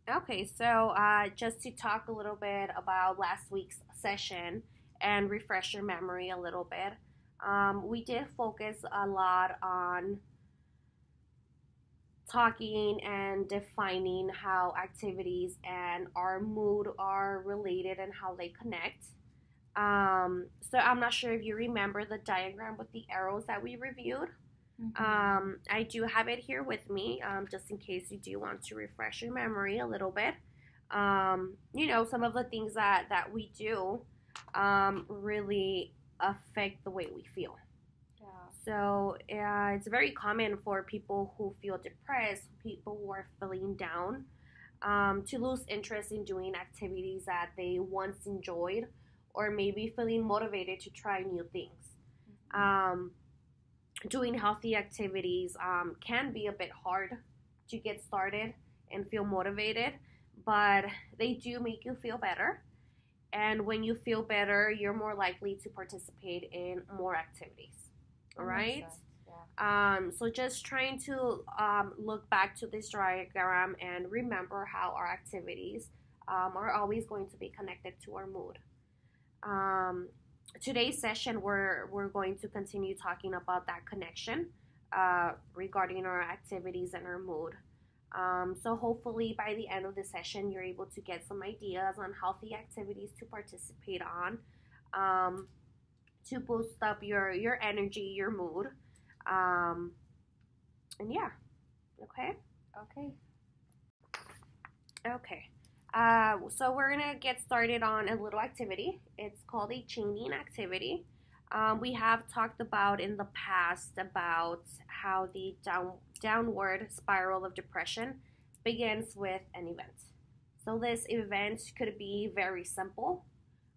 Okay, so just to talk a little bit about last week's session and refresh your memory a little bit, we did focus a lot on talking and defining how activities and our mood are related and how they connect. So I'm not sure if you remember the diagram with the arrows that we reviewed. I do have it here with me, just in case you do want to refresh your memory a little bit. Some of the things that we do really affect the way we feel. Yeah. So it's very common for people who feel depressed, people who are feeling down, to lose interest in doing activities that they once enjoyed, or maybe feeling motivated to try new things. Um, Doing healthy activities can be a bit hard to get started and feel motivated, but they do make you feel better. And when you feel better, you're more likely to participate in more activities. All That makes right. sense. Yeah. So just trying to look back to this diagram and remember how our activities are always going to be connected to our mood. Um, Today's session, we're going to continue talking about that connection regarding our activities and our mood. So hopefully by the end of the session, you're able to get some ideas on healthy activities to participate on, um, to boost up your energy, your mood, um, and yeah. Okay. Okay. Okay. So we're gonna get started on a little activity. It's called a chaining activity. We have talked about in the past about how the downward spiral of depression begins with an event. So this event could be very simple,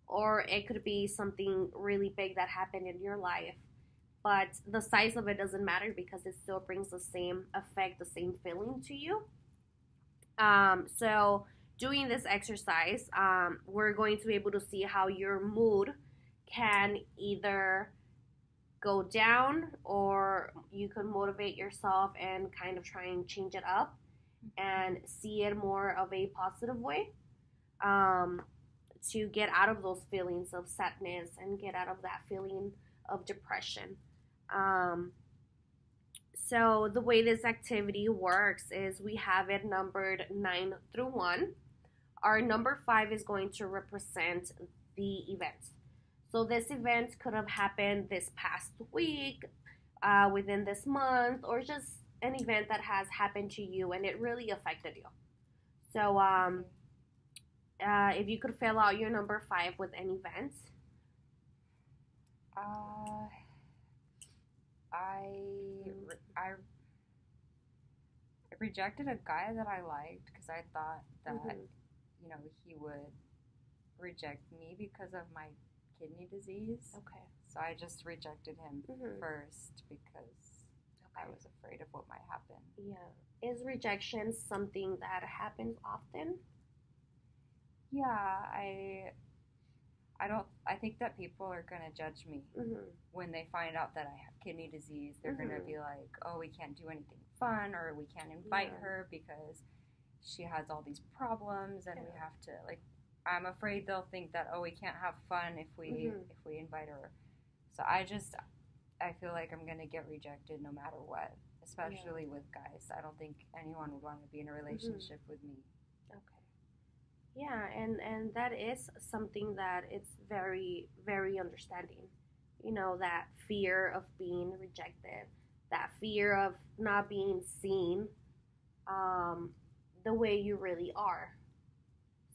or it could be something really big that happened in your life. But the size of it doesn't matter because it still brings the same effect, the same feeling to you. So doing this exercise, we're going to be able to see how your mood can either go down, or you can motivate yourself and kind of try and change it up and see it more of a positive way, um, to get out of those feelings of sadness and get out of that feeling of depression. Um, so the way this activity works is we have it numbered 9 through 1. Our number 5 is going to represent the event. So this event could have happened this past week, within this month, or just an event that has happened to you and it really affected you. So if you could fill out your number 5 with an event. Uh, I rejected a guy that I liked because I thought that Mm-hmm. he would reject me because of my kidney disease. Okay. So I just rejected him Mm-hmm. first because I Okay. was afraid of what might happen. Yeah. Is rejection something that happens often? Yeah, I think that people are going to judge me Mm-hmm. when they find out that I have kidney disease. They're going to Mm-hmm. be like, "Oh, we can't do anything fun, or we can't invite Yeah. her because she has all these problems and we Yeah. have to like I'm afraid they'll think that we can't have fun Mm-hmm. if we invite her." So I feel like I'm going to get rejected no matter what, Yeah. especially with guys. I don't think anyone would want to be in a Mm-hmm. relationship with me. Okay. Yeah, and that is something that it's very very understanding. That fear of being rejected, that fear of not being seen, um, the way you really are.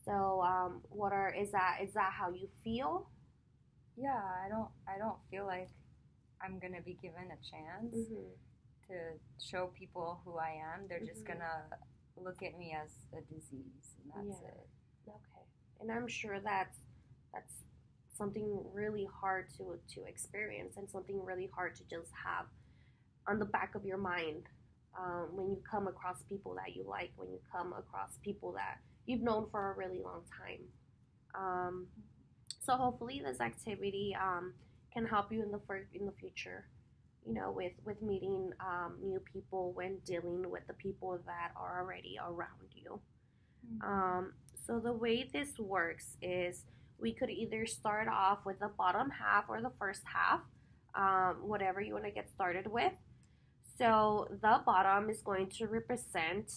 So, what are is that how you feel? Yeah, I don't feel like I'm going to be given a chance Mhm. to show people who I am. They're just Mhm. going to look at me as a disease and that's Yeah. it. Okay. And I'm sure that's something really hard to experience, and something really hard to just have on the back of your mind, when you come across people that you like, when you come across people that you've known for a really long time. Um, so hopefully this activity can help you in the future. With meeting new people when dealing with the people that are already around you. Um, so the way this works is we could either start off with the bottom half or the first half, whatever you want to get started with. So the bottom is going to represent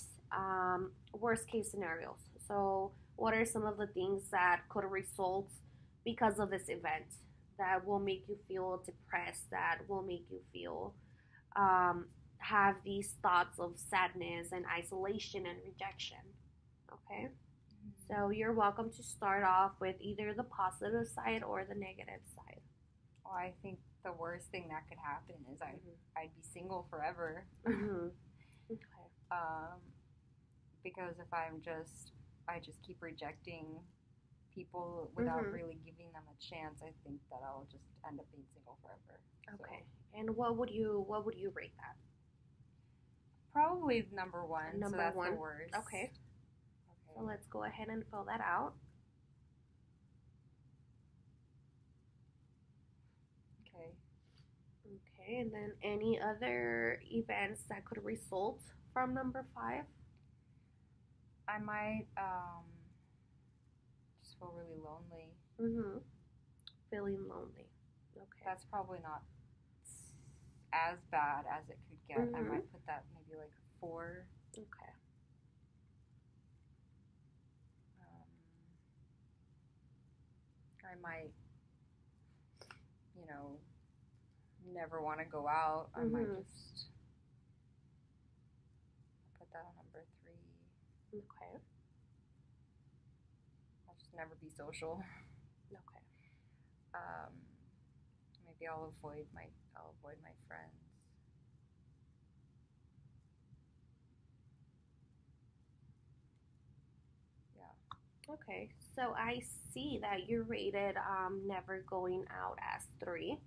worst case scenarios. So what are some of the things that could result because of this event that will make you feel depressed, that will make you feel um, have these thoughts of sadness and isolation and rejection. Okay, so you're welcome to start off with either the positive side or the negative side. Well, I think the worst thing that could happen is I'd be single forever. Mm-hmm. Okay. Because if I just keep rejecting people without really giving them a chance, I think that I'll just end up being single forever. Okay. So. And what would you rate that? Probably number one. Number so that's one. The worst. Okay. So let's go ahead and fill that out. Okay. Okay, and then any other events that could result from number 5? I might just feel really lonely. Mm-hmm. Feeling lonely. Okay. That's probably not as bad as it could get. I might put that maybe like 4. Okay. I might, never want to go out. I might just put that on number 3. Okay. I'll just never be social. Okay. Maybe I'll avoid my friends. Yeah. Okay, so I see that you rated never going out as 3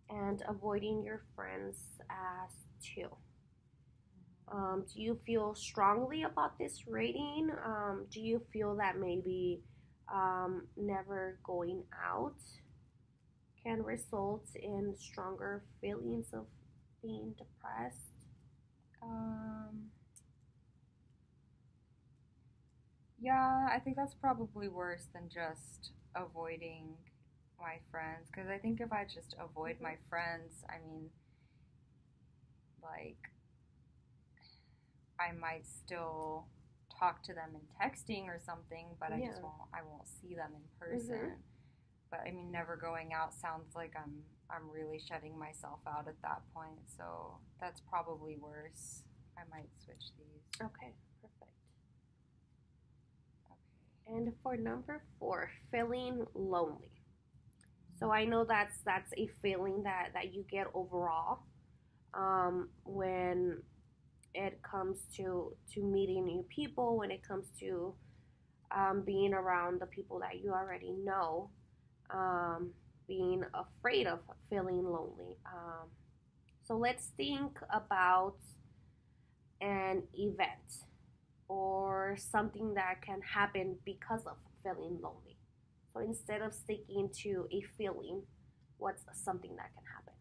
and avoiding your friends as 2. Do you feel strongly about this rating? Do you feel that maybe never going out can result in stronger feelings of being depressed? Yeah, I think that's probably worse than just avoiding my friends. Because I think if I just avoid my friends, I mean, like, I might still talk to them in texting or something, but I won't see them in person. But I mean, never going out sounds like I'm really shutting myself out at that point. So that's probably worse. I might switch these. Okay, perfect. Okay. And for number 4, feeling lonely. So I know that's a feeling that you get overall when it comes to meeting new people, when it comes to being around the people that you already know, being afraid of feeling lonely. So let's think about an event or something that can happen because of feeling lonely. So instead of sticking to a feeling, what's something that can happen?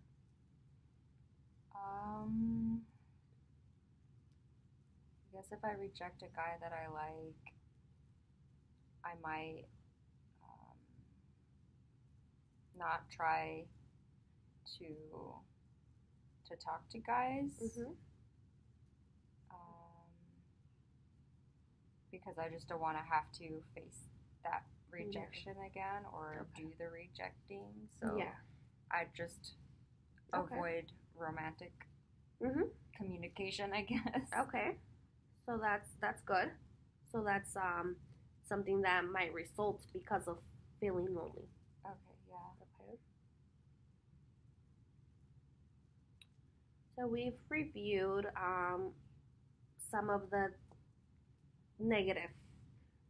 I guess if I reject a guy that I like, I might not try to talk to guys. Because I just don't want to have to face that rejection again or do the rejecting. So I just avoid romantic communication, I guess. Okay, so that's good. So that's something that might result because of feeling lonely. Okay, yeah. Okay. So we've reviewed some of the negative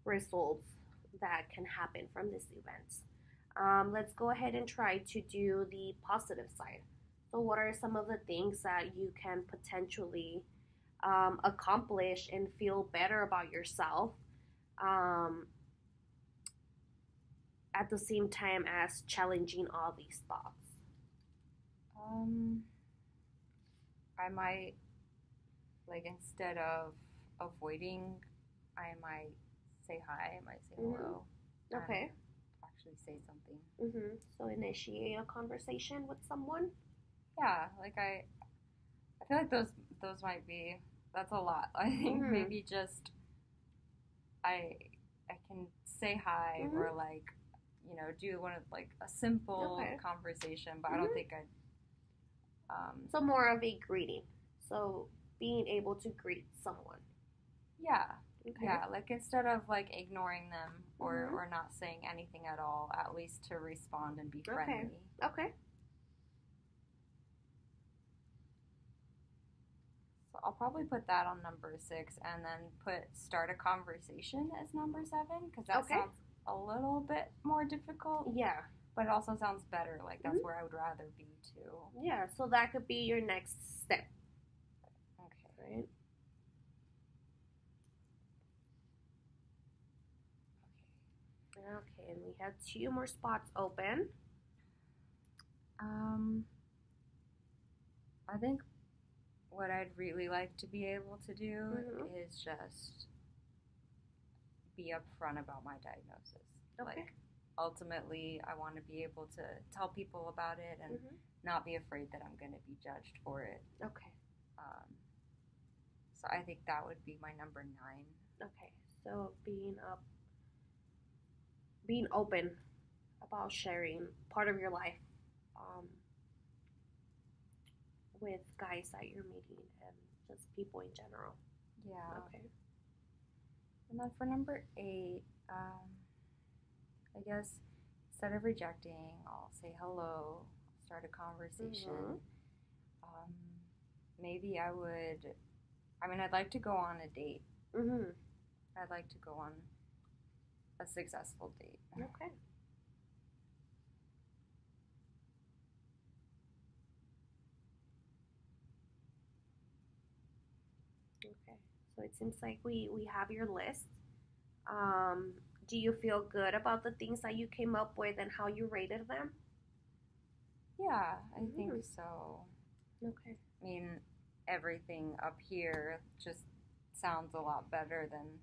results that can happen from this event. Let's go ahead and try to do the positive side. So what are some of the things that you can potentially accomplish and feel better about yourself at the same time as challenging all these thoughts? I might, like, instead of avoiding, I might say hi. I might say Mhm. hello. Okay. And actually say something. So initiate a conversation with someone. Yeah, like I feel like those might be that's a lot. I think Mhm. maybe just I I can say hi Mhm. or like do one of like a simple Okay. conversation, but I don't Mhm. think I'd So more of a greeting. So being able to greet someone. yeah. Okay. Yeah, like instead of like ignoring them Mhm. or not saying anything at all, at least to respond and be Okay. friendly. Okay. So I'll probably put that on number 6 and then put start a conversation as number 7 because that Okay. sounds a little bit more difficult, Yeah. but it also sounds better. Like that's Mhm. where I would rather be too. Yeah. So that could be your next step, Okay. right? Okay. And we have 2 more spots open. I think what I'd really like to be able to do Mhm. is just be upfront about my diagnosis. Okay. Like, ultimately, I want to be able to tell people about it and Mhm. not be afraid that I'm going to be judged for it. Okay. Um, so I think that would be my number 9. Okay. So being open about sharing part of your life, um, with guys that you're meeting and just people in general. Yeah. Okay. And then for number 8, I guess instead of rejecting, I'll say hello, start a conversation. Mhm. Um, maybe I'd like to go on a date. Mhm. I'd like to go on a successful date. Okay. Okay. So it seems like we have your list. Um, do you feel good about the things that you came up with and how you rated them? Yeah, I think Mhm. so. Okay. I mean, everything up here just sounds a lot better than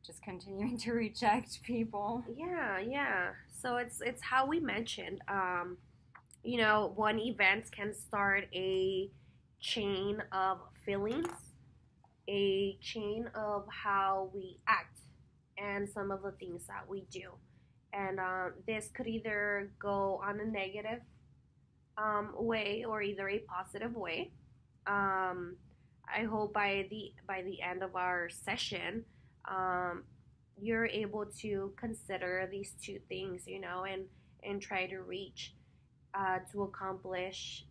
just continuing to reject people. Yeah, yeah. So it's how we mentioned. One event can start a chain of feelings, a chain of how we act, and some of the things that we do. And this could either go on a negative way or either a positive way. Um, I hope by the end of our session, um, you're able to consider these 2 things, and try to reach to accomplish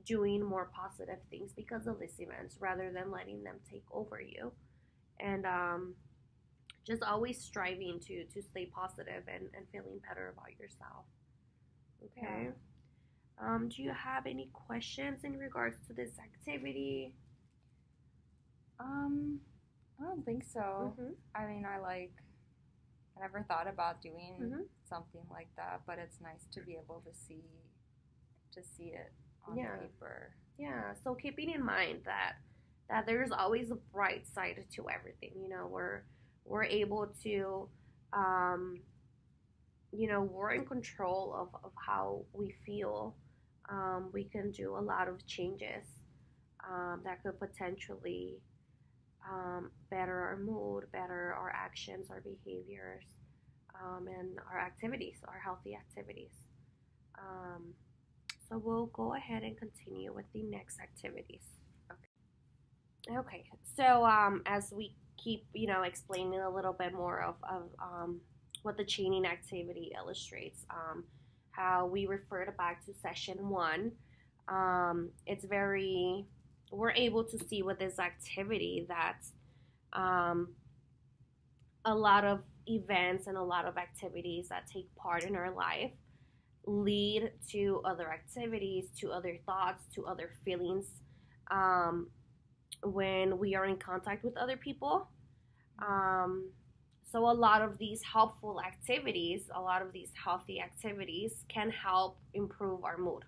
doing more positive things because of these events rather than letting them take over you. And just always striving to stay positive and feeling better about yourself. Yeah. Okay. Do you have any questions in regards to this activity? I don't think so. Mm-hmm. I mean, I never thought about doing Mm-hmm. something like that, but it's nice to be able to see it on Yeah. paper. Yeah. So keeping in mind that there's always a bright side to everything. We're able to um, we're in control of how we feel. We can do a lot of changes that could potentially better our mood, better our actions, our behaviors, and our activities, our healthy activities. Um, so we'll go ahead and continue with the next activities. Okay. So as we keep, explaining a little bit more of what the chaining activity illustrates, how we referred back to session 1, it's very, we're able to see with this activity that um, a lot of events and a lot of activities that take part in our life lead to other activities, to other thoughts, to other feelings. Um, when we are in contact with other people. Um, so a lot of these helpful activities, a lot of these healthy activities can help improve our mood.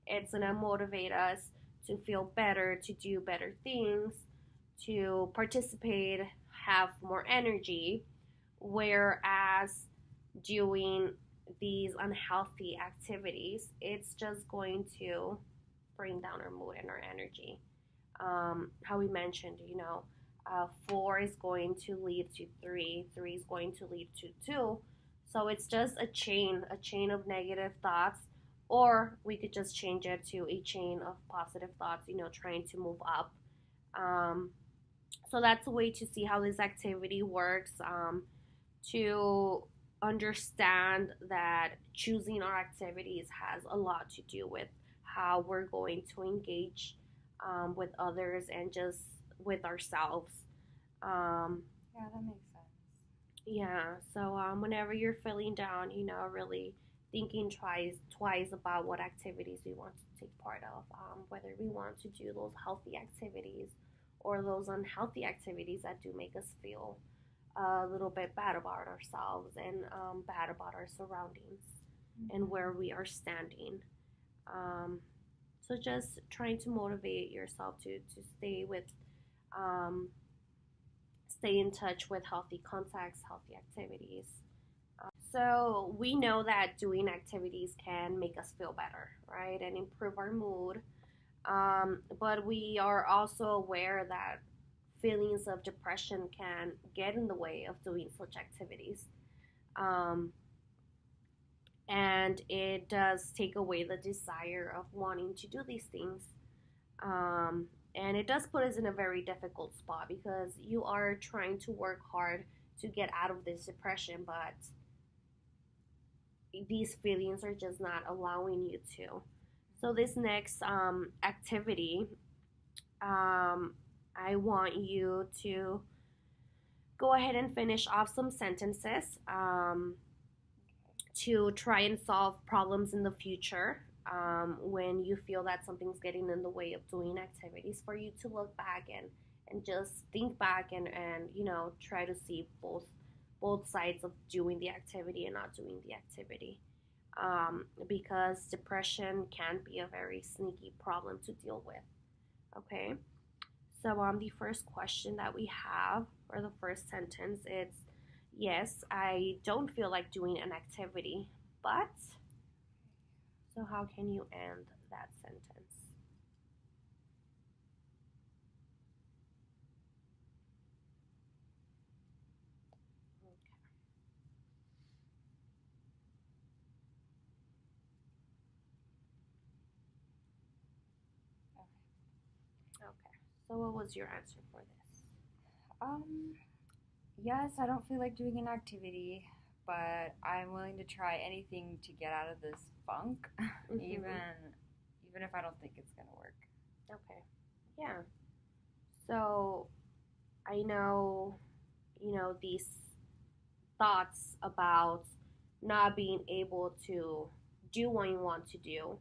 It's going to motivate us to feel better, to do better things, to participate have more energy, whereas doing these unhealthy activities, it's just going to bring down our mood and our energy. How we mentioned, 4 is going to lead to 3, 3 is going to lead to 2. So it's just a chain of negative thoughts, or we could just change it to a chain of positive thoughts, trying to move up. Um, so that's a way to see how this activity works, to understand that choosing our activities has a lot to do with how we're going to engage with others and just with ourselves. Um, Yeah, that makes sense. yeah, so whenever you're feeling down, really thinking twice about what activities we want to take part of, whether we want to do those healthy activities or those unhealthy activities that do make us feel a little bit bad about ourselves and bad about our surroundings and where we are standing. Um, so just trying to motivate yourself to um, stay in touch with healthy contacts, healthy activities. So we know that doing activities can make us feel better, right, and improve our mood. But we are also aware that feelings of depression can get in the way of doing such activities. Um, and it does take away the desire of wanting to do these things. Um, and it does put us in a very difficult spot because you are trying to work hard to get out of this depression, but these feelings are just not allowing you to. So, this next activity, I want you to go ahead and finish off some sentences to try and solve problems in the future. When you feel that something's getting in the way of doing activities, for you to look back and just think back and try to see both sides of doing the activity and not doing the activity, because depression can be a very sneaky problem to deal with. Okay, so the first question that we have, or the first sentence, it's yes, I don't feel like doing an activity, but. So how can you end that sentence? Okay. So what was your answer for this? Um, yes, I don't feel like doing an activity, but I'm willing to try anything to get out of this funk, Mm-hmm. even if I don't think it's gonna work. Okay. Yeah. So I know, these thoughts about not being able to do what you want to do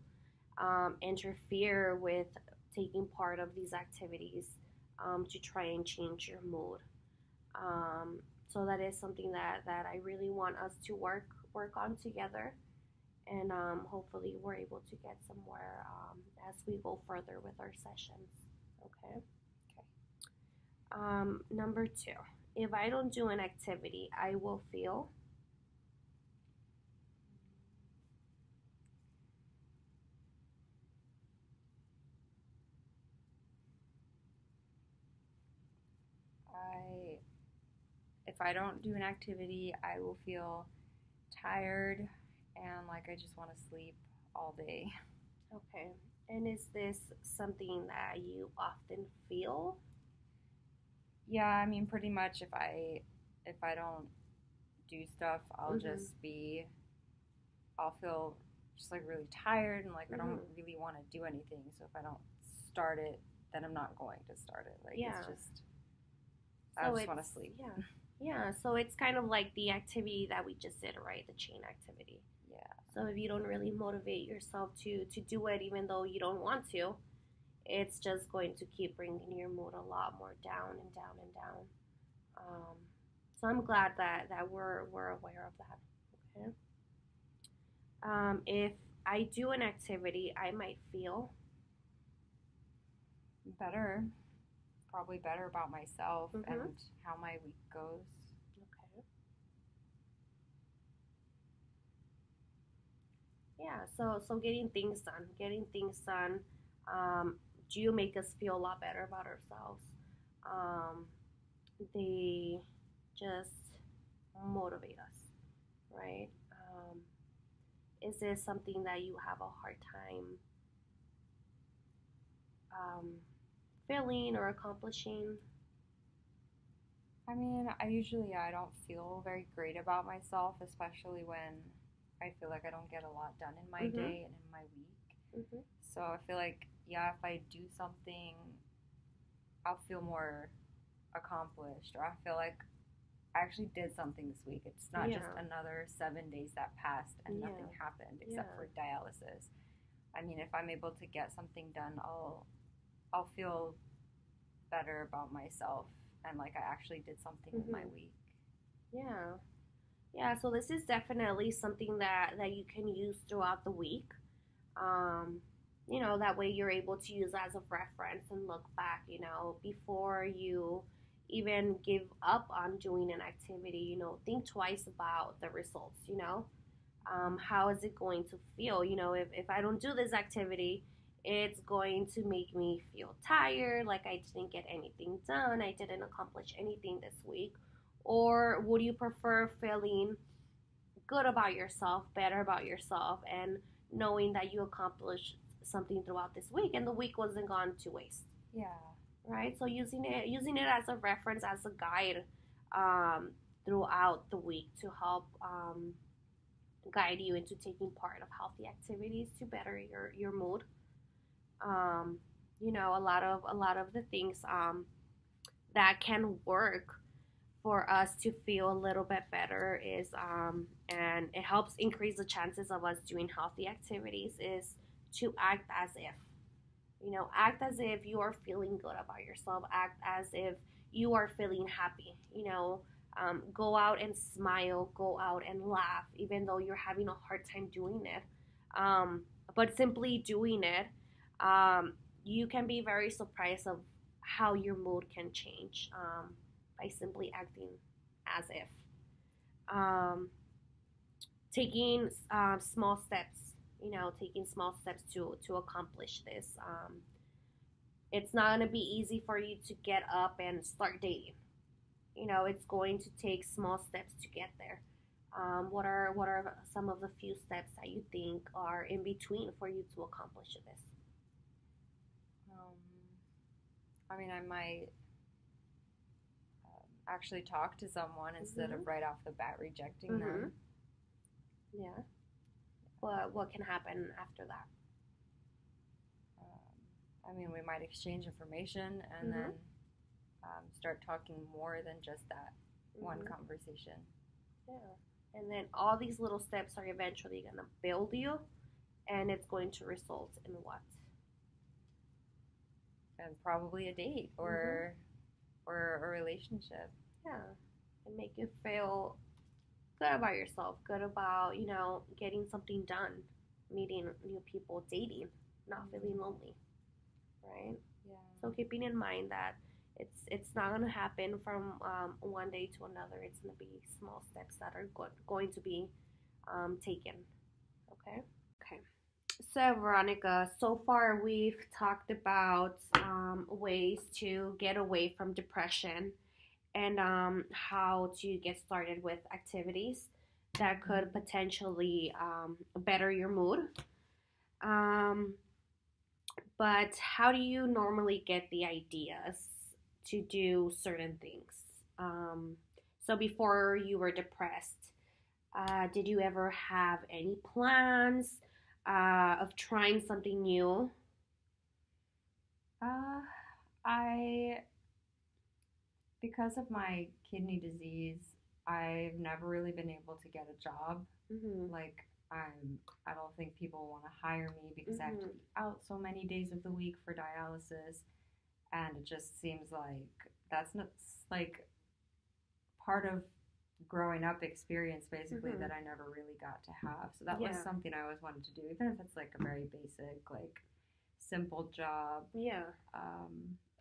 interfere with taking part of these activities to try and change your mood. So that is something that I really want us to work on together, and hopefully we're able to get somewhere as we go further with our sessions. Okay. Okay. Number 2, if I don't do an activity, I will feel. I If I don't do an activity, I will feel tired and like I just want to sleep all day. Okay. And is this something that you often feel? Yeah, I mean pretty much if I don't do stuff, I'll feel just like really tired and like I don't really want to do anything. So if I don't start it, then I'm not going to start it. Like Yeah. it's just I just want to sleep. Yeah. Yeah, so it's kind of like the activity that we just did, right? The chain activity. Yeah. So if you don't really motivate yourself to do it, even though you don't want to, it's just going to keep bringing your mood a lot more down and down and down. So I'm glad that we're aware of that. Okay. If I do an activity, I might feel Better. probably better about myself Mm-hmm. and how my week goes. Okay. Yeah. So getting things done, getting things done, um, do make us feel a lot better about ourselves. Um, they just motivate us, right? Is this something that you have a hard time um, feeling or accomplishing? I mean, I don't feel very great about myself, especially when I feel like I don't get a lot done in my Mm-hmm. day and in my week. Mm-hmm. So I feel like, yeah, if I do something, I'll feel more accomplished, or I feel like I actually did something this week. It's not just Yeah. another 7 days that passed and Yeah. nothing happened except Yeah. for dialysis. I mean, if I'm able to get something done, I'll feel better about myself and like I actually did something with my Mm-hmm. week. Yeah. Yeah. So this is definitely something that you can use throughout the week. Um, that way you're able to use as a reference and look back, before you even give up on doing an activity, think twice about the results, how is it going to feel? If I don't do this activity, it's going to make me feel tired, like I didn't get anything done, I didn't accomplish anything this week. Or would you prefer feeling good about yourself, better about yourself, and knowing that you accomplished something throughout this week and the week wasn't gone to waste, Yeah. right? So using it as a reference, as a guide, um, throughout the week to help guide you into taking part of healthy activities to better your mood. Um, a lot of the things that can work for us to feel a little bit better is and it helps increase the chances of us doing healthy activities is to act as if, act as if you are feeling good about yourself, act as if you are feeling happy, go out and smile, go out and laugh even though you're having a hard time doing it, but simply doing it, um, you can be very surprised of how your mood can change, by simply acting as if, um, taking small steps, taking small steps to accomplish this. It's not going to be easy for you to get up and start dating. It's going to take small steps to get there. What are some of the few steps that you think are in between for you to accomplish this? Um, I mean, I might actually talk to someone instead Mhm. of right off the bat rejecting Mhm. them. Yeah. What can happen after that? I mean, we might exchange information and then Mhm. start talking more than just that one Mhm. conversation. Yeah. And then all these little steps are eventually gonna build you, and it's going to result in what? And probably a date Mhm. or a relationship. Yeah. And make you feel good about yourself, good about, getting something done, meeting new people, dating, not feeling Mm-hmm. lonely, right? Yeah. So keeping in mind that it's not gonna happen from one day to another. It's gonna be small steps that are going to be taken. Okay. Okay. So Veronica, so far we've talked about ways to get away from depression and how to get started with activities that could potentially better your mood. Um, but how do you normally get the ideas to do certain things? Um, so before you were depressed, did you ever have any plans of trying something new? Uh, I because of my kidney disease, I've never really been able to get a job. Mm-hmm. Like I don't think people want to hire me because I have to Mm-hmm. be out so many days of the week for dialysis, and it just seems like that's not like part of growing up experience basically Mm-hmm. that I never really got to have. So that was Yeah. something I always wanted to do, even if it's like a very basic, like simple job. Yeah.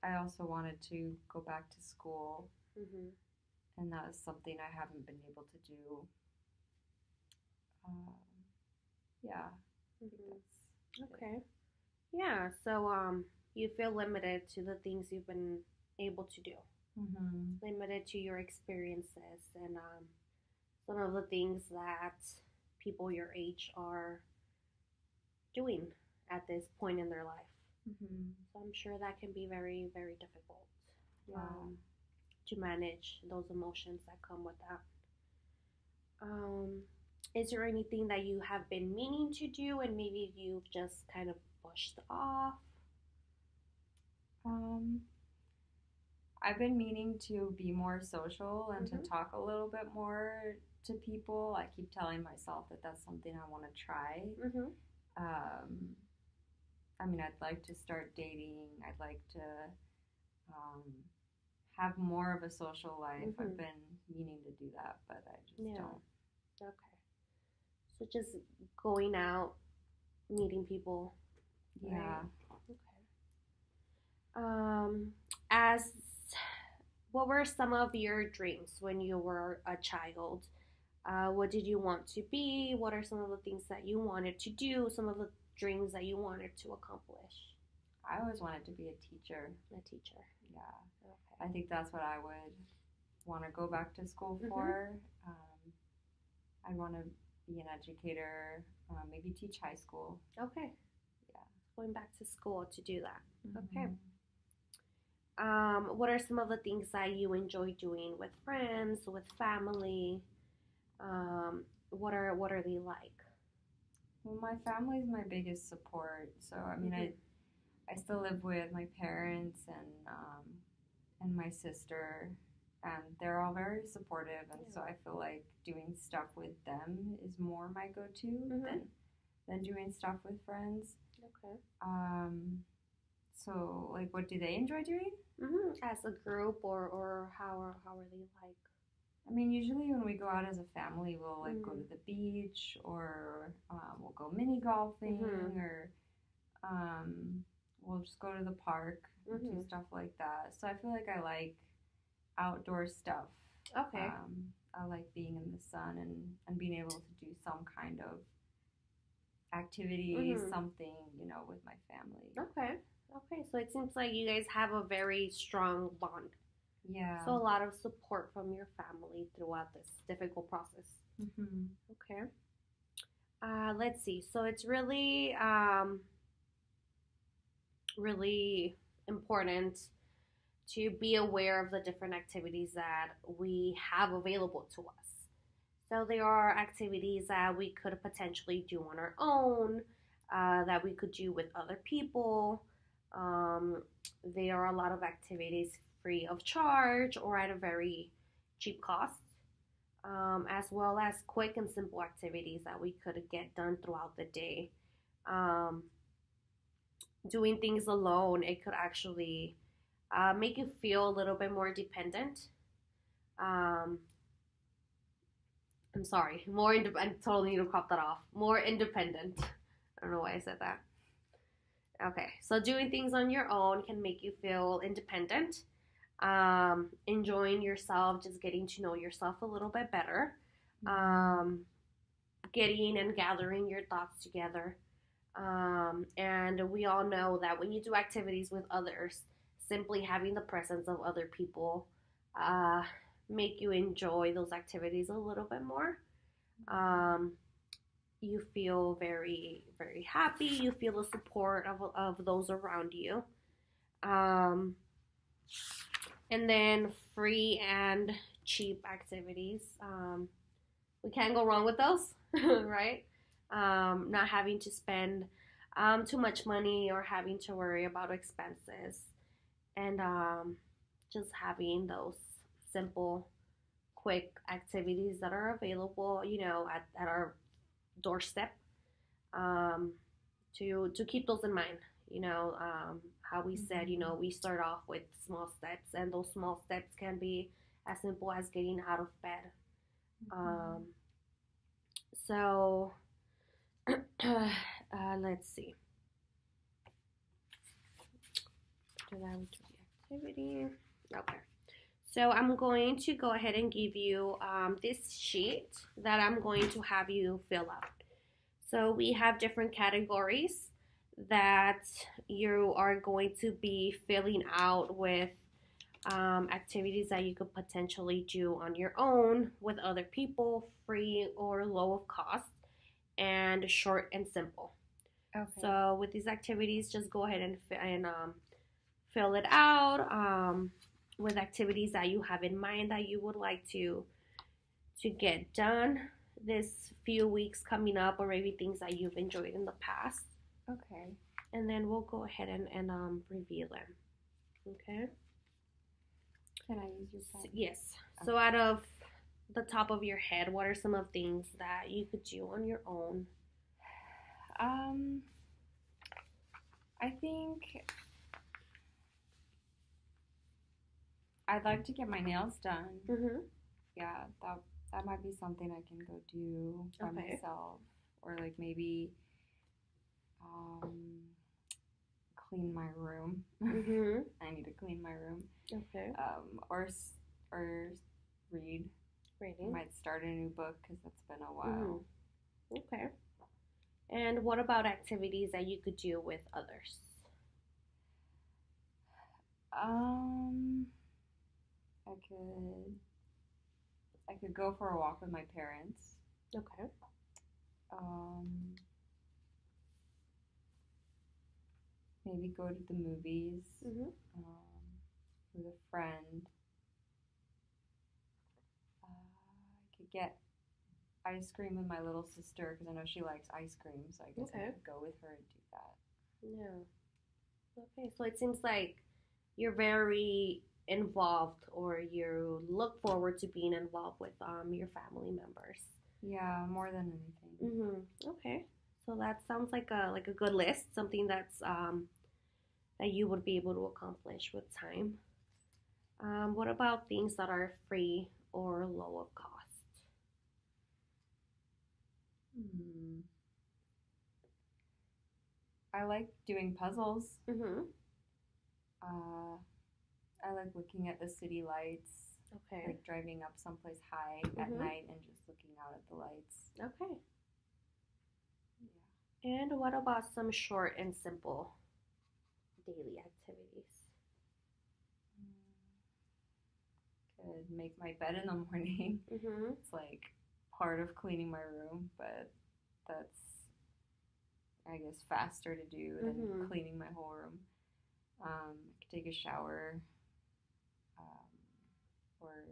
I also wanted to go back to school, Mm-hmm. and that is something I haven't been able to do. Um, yeah, I think Mm-hmm. that's it. Okay. Yeah. So you feel limited to the things you've been able to do, Mm-hmm. limited to your experiences, and some of the things that people your age are doing at this point in their life. Mm-hmm. So I'm sure that can be very, very difficult Yeah. um, to manage those emotions that come with that. Um, is there anything that you have been meaning to do and maybe you've just kind of pushed off? Um, I've been meaning to be more social and to Mm-hmm. talk a little bit more to people. I keep telling myself that that's something I want to try. Mm-hmm. Um, I mean, I'd like to start dating. I'd like to um, have more of a social life. Mm-hmm. I've been meaning to do that, but I just Yeah. don't. Okay. So just going out, meeting people, right? Yeah. Okay. Um, as what were some of your dreams when you were a child? What did you want to be? What are some of the things that you wanted to do? Some of the dreams that you wanted to accomplish? I always wanted to be a teacher. A teacher. Yeah. I Okay. think that's what I would want to go back to school Mhm. for. I want to be an educator, maybe teach high school. Okay. Yeah. Going back to school to do that. Okay. Mm-hmm. What are some of the things that you enjoy doing with friends, with family? What are they like? Well, my family is my biggest support. So I mean, Mhm. I still live with my parents and my sister, and they're all very supportive. And Yeah. so I feel like doing stuff with them is more my go-to Mhm. than doing stuff with friends. Okay. Um, so like, what do they enjoy doing? As a group, or how are they like? I mean, usually when we go out as a family, we'll like go to Mhm. the beach or we'll go mini golfing Mhm. or um, we'll just go to the park and do Mhm. stuff like that. So I feel like I like outdoor stuff. Okay. I like being in the sun and being able to do some kind of activity, Mhm. something, with my family. Okay. Okay. So it seems like you guys have a very strong bond. Yeah. So a lot of support from your family throughout this difficult process. Hmm. Okay. Let's see. So it's really, really important to be aware of the different activities that we have available to us. So there are activities that we could potentially do on our own, that we could do with other people. Um, there are a lot of activities free of charge or at a very cheap cost, as well as quick and simple activities that we could get done throughout the day. Um, Doing things alone, it could actually make you feel a little bit more dependent. Um, I'm sorry, I totally need to crop that off. More independent. I don't know why I said that. Okay, so doing things on your own can make you feel independent, enjoying yourself, just getting to know yourself a little bit better, um, getting and gathering your thoughts together. And we all know that when you do activities with others, simply having the presence of other people uh, make you enjoy those activities a little bit more. Um, you feel very, very happy. You feel the support of those around you. Um, and then free and cheap activities. We can't go wrong with those, right? Not having to spend too much money or having to worry about expenses, and just having those simple, quick activities that are available, at our doorstep, um, to keep those in mind. How we said, Mm-hmm. we start off with small steps, and those small steps can be as simple as getting out of bed. Mm-hmm. Um, so let's see. activity. Okay. So I'm going to go ahead and give you this sheet that I'm going to have you fill out. So we have different categories that you are going to be filling out with activities that you could potentially do on your own with other people, free or low of cost, and short and simple. Okay. So with these activities, just go ahead and fill it out with activities that you have in mind that you would like to get done this few weeks coming up, or maybe things that you've enjoyed in the past. Okay. And then we'll go ahead and review them. Okay. Can I use your pen? Yes. Okay. So out of the top of your head, what are some of things that you could do on your own? I think I'd like to get my nails done. Mm-hmm. Yeah, that might be something I can go do by myself, or like maybe clean my room. Mm-hmm. I need to clean my room. Okay. Or read. Reading. I might start a new book because it's been a while. Mm-hmm. Okay. And what about activities that you could do with others? I could go for a walk with my parents. Okay. Maybe go to the movies. Mm-hmm. With a friend. I could get ice cream with my little sister because I know she likes ice cream, so I guess I could go with her and do that. Yeah. Okay, so it seems like you're very involved, or you look forward to being involved with your family members. Yeah, more than anything. Mm-hmm. Okay, so that sounds like a good list, something that's that you would be able to accomplish with time. What about things that are free or low of cost? I like doing puzzles. Mm-hmm. I like looking at the city lights. Okay. Like driving up someplace high at night and just looking out at the lights. Okay. Yeah. And what about some short and simple daily activities? Could make my bed in the morning. Mm-hmm. It's like part of cleaning my room, but that's, I guess, faster to do than cleaning my whole room. I could take a shower, or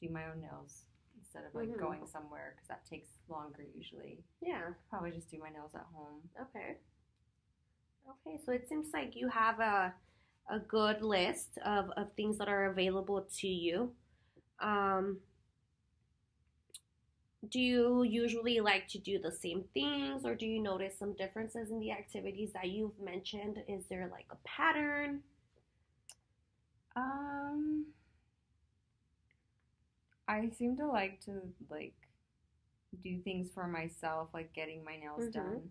do my own nails instead of like going somewhere, because that takes longer usually. Yeah. Probably just do my nails at home. Okay. Okay, so it seems like you have a good list of things that are available to you. Do you usually like to do the same things, or do you notice some differences in the activities that you've mentioned? Is there like a pattern? I seem to like to do things for myself, like getting my nails done.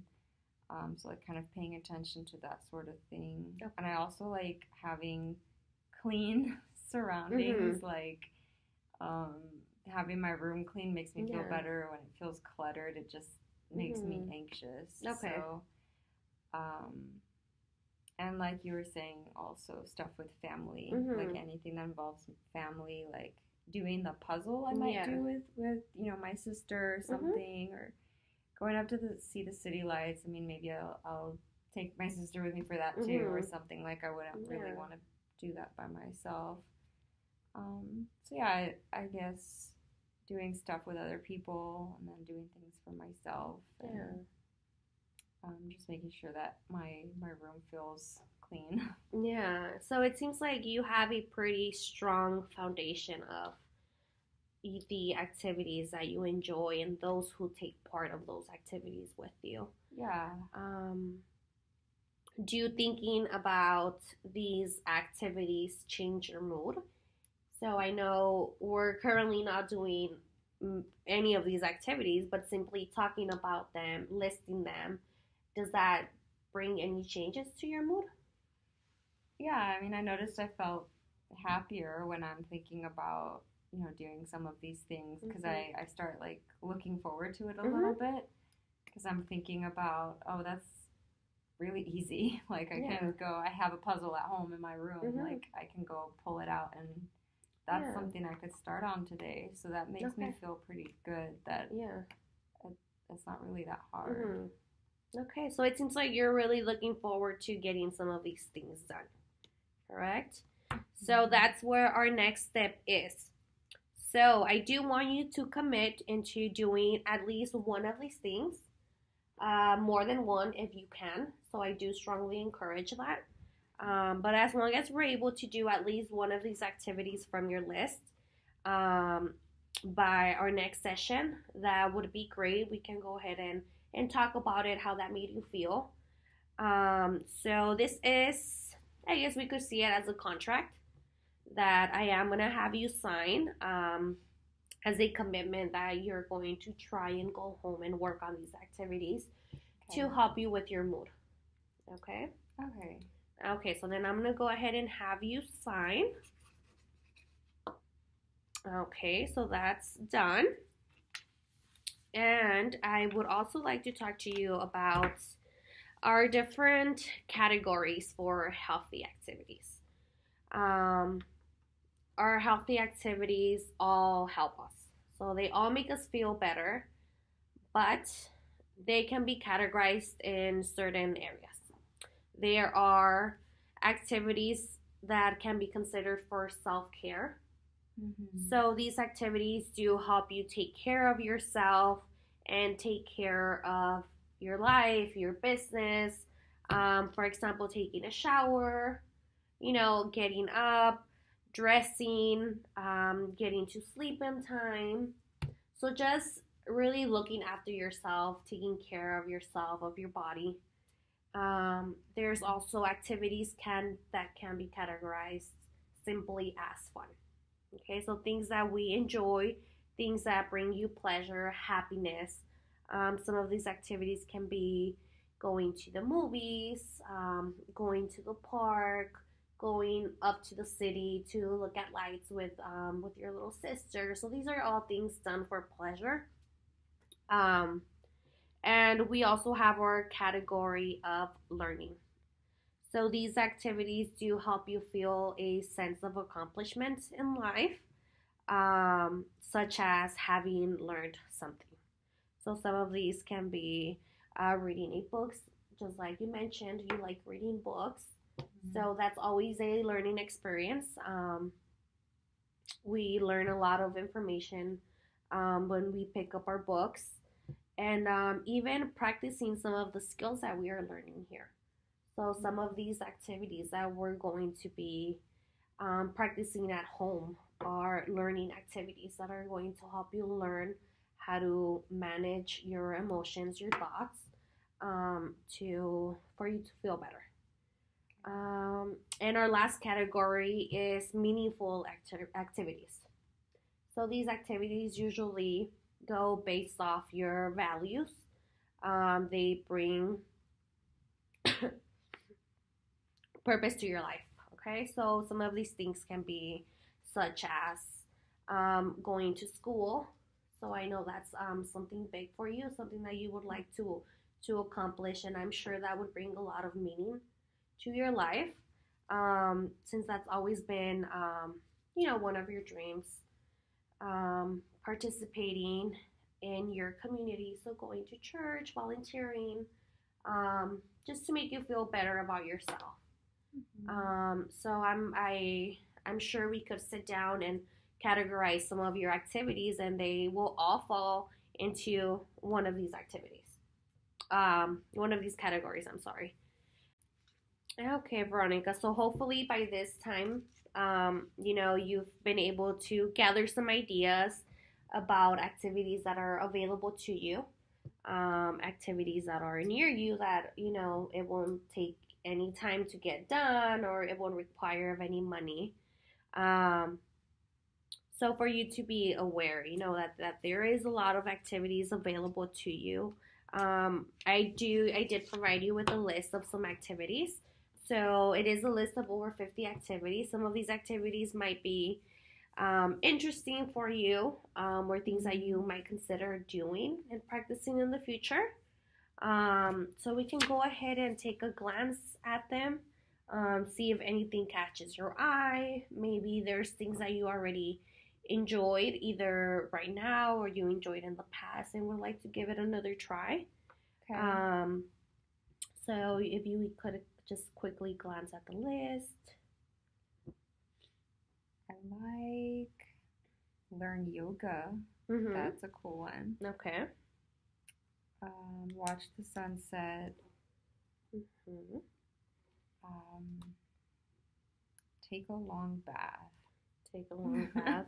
So like kind of paying attention to that sort of thing. Okay. And I also like having clean surroundings, like having my room clean makes me feel better. When it feels cluttered, it just makes me anxious. Okay. So, and like you were saying, also stuff with family, like anything that involves family, like doing the puzzle I might do with my sister or something, or going up to see the city lights. I mean, maybe I'll take my sister with me for that too, or something. Like I wouldn't really want to do that by myself. So yeah, I guess doing stuff with other people and then doing things for myself. And just making sure that my room feels clean. Yeah. So it seems like you have a pretty strong foundation of the activities that you enjoy and those who take part of those activities with you. Yeah. Do you thinking about these activities change your mood? So I know we're currently not doing any of these activities, but simply talking about them, listing them, does that bring any changes to your mood? Yeah, I mean, I noticed I felt happier when I'm thinking about, doing some of these things because Mhm. I start like looking forward to it a little Mhm. bit because I'm thinking about, oh, that's really easy. Like I Yeah. can go, I have a puzzle at home in my room, Mhm. like I can go pull it out and that's Yeah. something I could start on today. So that makes me Okay. feel pretty good that Yeah. it, it's not really that hard. Mhm. Okay, so it seems like you're really looking forward to getting some of these things done, correct? So Mm-hmm. that's where our next step is. So I do want you to commit into doing at least one of these things, more than one if you can. So I do strongly encourage that. But as long as we're able to do at least one of these activities from your list um, by our next session, that would be great. We can go ahead and talk about it, how that made you feel. So this is, I guess we could see it as a contract that I am going to have you sign as a commitment that you're going to try and go home and work on these activities Okay. to help you with your mood. Okay? Okay. Okay, so then I'm going to go ahead and have you sign. Okay, so that's done. And I would also like to talk to you about our different categories for healthy activities. Um, our healthy activities all help us. So they all make us feel better, but they can be categorized in certain areas. There are activities that can be considered for self care. Mm-hmm. So these activities do help you take care of yourself and take care of your life, your business. For example, taking a shower, getting up, dressing, getting to sleep in time. So just really looking after yourself, taking care of yourself, of your body. There's also activities that can be categorized simply as fun. Okay, so things that we enjoy, things that bring you pleasure, happiness. Some of these activities can be going to the movies, going to the park, going up to the city to look at lights with your little sister. So these are all things done for pleasure. Um, and we also have our category of learning. So these activities do help you feel a sense of accomplishment in life, such as having learned something. So some of these can be reading a books, just like you mentioned, you like reading books. So that's always a learning experience. We learn a lot of information when we pick up our books, and even practicing some of the skills that we are learning here. So some of these activities that we're going to be practicing at home are learning activities that are going to help you learn how to manage your emotions, your thoughts, to for you to feel better. And our last category is meaningful activities. So these activities usually go based off your values. They bring purpose to your life. Okay, so some of these things can be such as going to school. So I know that's something big for you, something that you would like to accomplish, and I'm sure that would bring a lot of meaning to your life, since that's always been one of your dreams. Participating in your community, so going to church, volunteering, just to make you feel better about yourself. So I'm sure we could sit down and categorize some of your activities, and they will all fall into one of these activities. One of these categories. I'm sorry. Okay, Veronica. So hopefully by this time, you've been able to gather some ideas about activities that are available to you, activities that are near you that it won't take any time to get done or it won't require of any money. Um, so for you to be aware, that there is a lot of activities available to you. I did provide you with a list of some activities. So it is a list of over 50 activities. Some of these activities might be interesting for you, or things that you might consider doing and practicing in the future. So we can go ahead and take a glance at them, see if anything catches your eye. Maybe there's things that you already enjoyed either right now or you enjoyed in the past and would like to give it another try. Okay. So if you could just quickly glance at the list. I like learn yoga. Mm-hmm. That's a cool one. Okay. Watch the sunset. Mm-hmm. Take a long bath. Take a long bath.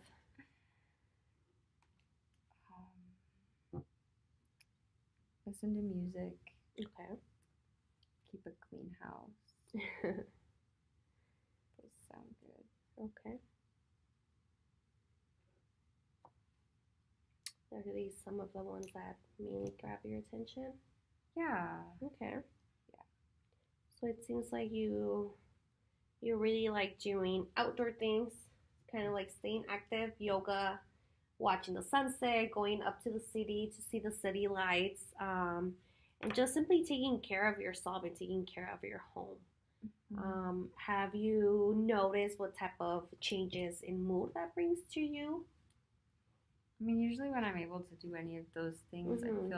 Listen to music. Okay. Keep a clean house. Those sound good. Okay. Are these some of the ones that mainly grab your attention? Yeah. Okay. Yeah. So it seems like you really like doing outdoor things, kind of like staying active, yoga, watching the sunset, going up to the city to see the city lights, and just simply taking care of yourself and taking care of your home. Have you noticed what type of changes in mood that brings to you? I mean, usually when I'm able to do any of those things, Mm-hmm.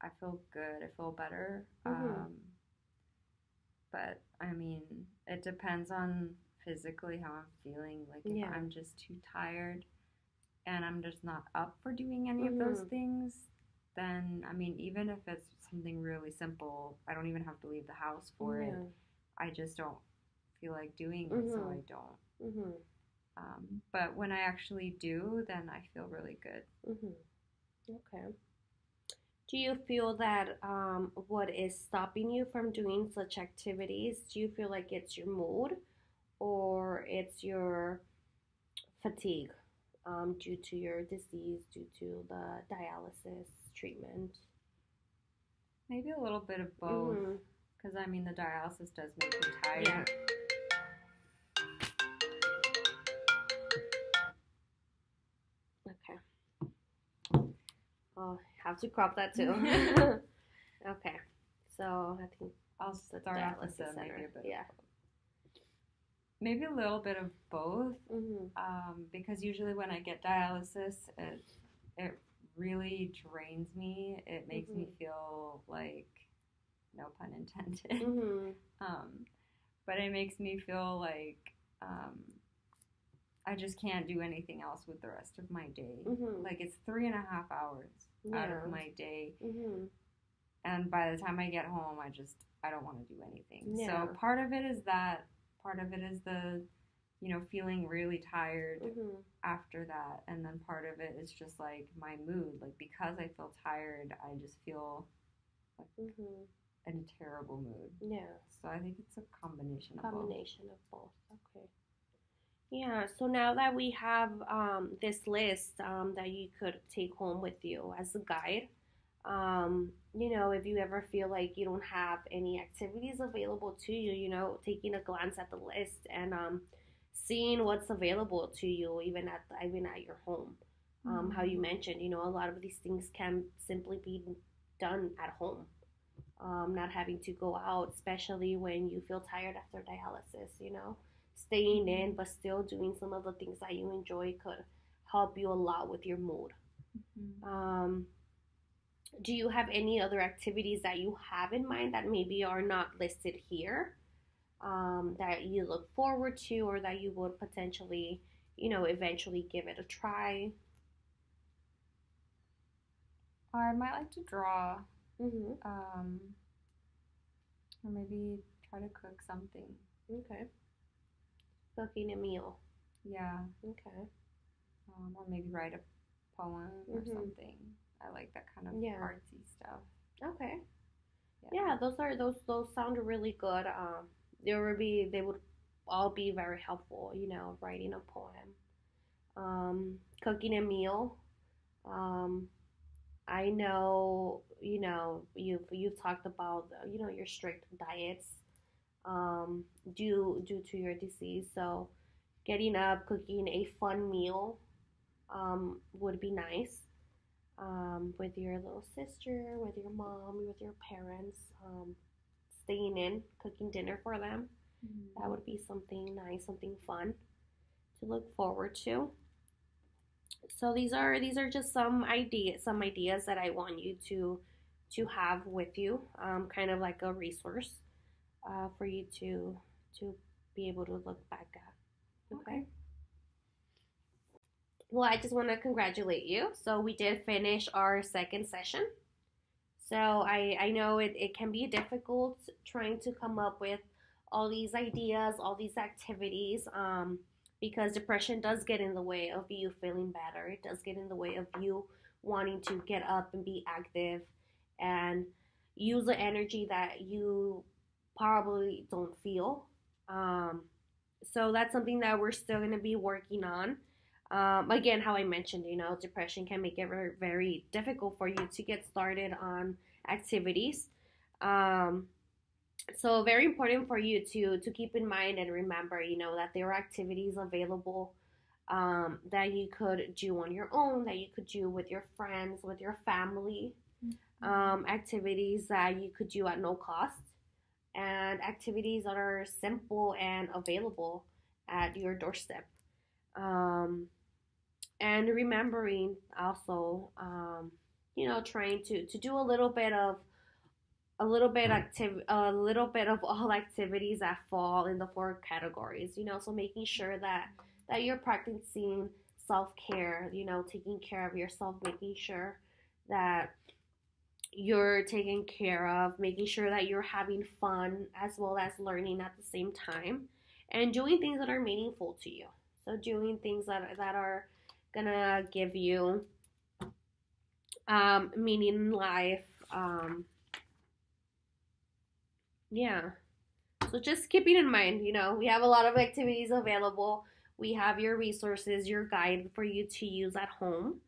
I feel good. I feel better. Mm-hmm. But I mean, it depends on physically how I'm feeling. Like if Yeah. I'm just too tired and I'm just not up for doing any of Mm-hmm. those things, then I mean, even if it's something really simple, I don't even have to leave the house for Yeah. it. I just don't feel like doing it, so Mm-hmm. I don't. Mm-hmm. But when I actually do, then I feel really good. Mm-hmm. Okay. Do you feel that what is stopping you from doing such activities? Do you feel like it's your mood or it's your fatigue due to your disease, due to the dialysis treatment? Maybe a little bit of both, Mm-hmm. because I mean, the dialysis does make me Yeah. tired. Okay. I'll have to crop that too. Okay. So I think I'll the start off with dialysis center. maybe a bit Yeah. of both. Maybe a little bit of both, Mm-hmm. because usually when I get dialysis, it really drains me. It makes me feel like, no pun intended, Mm-hmm. but it makes me feel like I just can't do anything else with the rest of my day. Mm-hmm. Like it's 3.5 hours out Yeah. of my day, Mm-hmm. and by the time I get home, I don't want to do anything. Yeah. So part of it is that. Part of it is the, feeling really tired Mm-hmm. after that, and then part of it is just like my mood. Like because I feel tired, I just feel like in a terrible mood. Yeah. So I think it's a combination of Combination of both. Okay. Yeah. So now that we have this list that you could take home with you as a guide, if you ever feel like you don't have any activities available to you, taking a glance at the list and seeing what's available to you, even at your home. How you mentioned, a lot of these things can simply be done at home. Not having to go out, especially when you feel tired after dialysis, staying in but still doing some of the things that you enjoy could help you a lot with your mood. Do you have any other activities that you have in mind that maybe are not listed here, that you look forward to or that you would potentially, eventually give it a try? I might like to draw, Mm-hmm. or maybe try to cook something. Okay. Cooking a meal. Yeah. Okay. Or maybe write a poem or something. I like that kind of artsy stuff. Okay. Yeah, those sound really good. They would all be very helpful. Writing a poem, cooking a meal. I know. You've talked about your strict diets. um, due to your disease. So getting up, cooking a fun meal would be nice, with your little sister, with your mom, with your parents, staying in, cooking dinner for them. That Mm-hmm. would be something nice, something fun to look forward to. So these are just some ideas that I want you to have with you, kind of like a resource, for you to be able to look back at. Okay. Okay. Well, I just want to congratulate you. So we did finish our second session. So I know it can be difficult trying to come up with all these ideas, all these activities, because depression does get in the way of you feeling better. It does get in the way of you wanting to get up and be active and use the energy that you probably don't feel. Um, so that's something that we're still going to be working on. Again, how I mentioned, depression can make it very, very difficult for you to get started on activities. Um, so very important for you to keep in mind and remember, that there are activities available, that you could do on your own, that you could do with your friends, with your family, Mm-hmm. activities that you could do at no cost, and activities that are simple and available at your doorstep. Um, and remembering also, trying to do a little bit of all activities that fall in the four categories. So making sure that you're practicing self-care, taking care of yourself, making sure that you're taken care of, making sure that you're having fun as well as learning at the same time, and doing things that are meaningful to you. So doing things that are gonna give you, meaning in life. Yeah. So just keeping in mind, we have a lot of activities available. We have your resources, your guide for you to use at home.